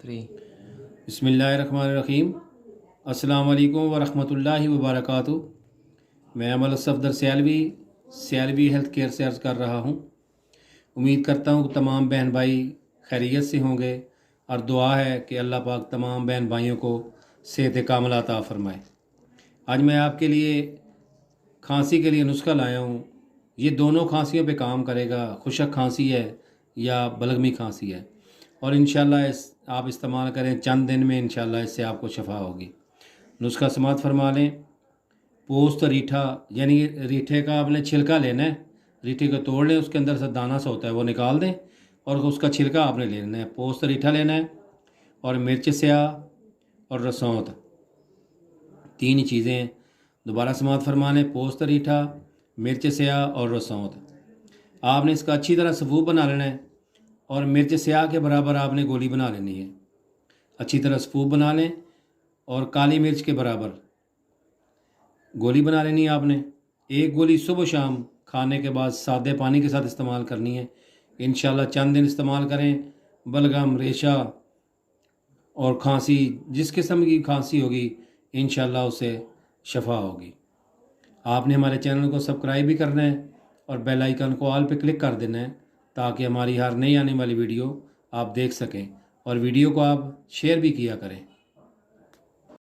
3 बिस्मिल्लाहिर्रहमानिर्रहीम। अस्सलाम वालेकुम वरहमतुल्लाहि वबरकातुहू। मैं अमल सफदर सियालवी हेल्थ केयर से अर्ज़ कर रहा हूँ। उम्मीद करता हूँ कि तमाम बहन भाई खैरियत से होंगे और दुआ है कि अल्लाह पाक तमाम बहन भाइयों को सेहत कामिला अता फ़रमाए। आज मैं आपके लिए खांसी के लिए नुस्खा लाया हूँ। ये दोनों खांसियों पे काम करेगा, खुशक खांसी है या बलगमी खांसी है, और इंशाल्लाह आप इस्तेमाल करें चंद दिन में इंशाल्लाह इससे आपको शफा होगी। नुस्खा समात फरमा लें। पोस्त रीठा, यानी रीठे का आपने छिलका लेना है। रीठे को तोड़ लें, उसके अंदर से दाना सा होता है वो निकाल दें और उसका छिलका आपने लेना है। पोस्त रीठा लेना है और मिर्च स्याह और रसौंत, तीन ही चीज़ें दोबारा समात फरमा लें। पोस्त रीठा, मिर्च स्याह और रसौंत। आपने इसका अच्छी तरह सफूफ बना लेना है और मिर्च स्याह के बराबर आपने गोली बना लेनी है। अच्छी तरह सफूफ बना लें और काली मिर्च के बराबर गोली बना लेनी है आपने। एक गोली सुबह शाम खाने के बाद सादे पानी के साथ इस्तेमाल करनी है। इंशाल्लाह चंद दिन इस्तेमाल करें। बलगम, रेशा और खांसी, जिस किस्म की खांसी होगी इंशाल्लाह उसे शफा होगी। आपने हमारे चैनल को सब्सक्राइब भी करना है और बेल आइकन को ऑल पे क्लिक कर देना है ताकि हमारी हर नई आने वाली वीडियो आप देख सकें, और वीडियो को आप शेयर भी किया करें।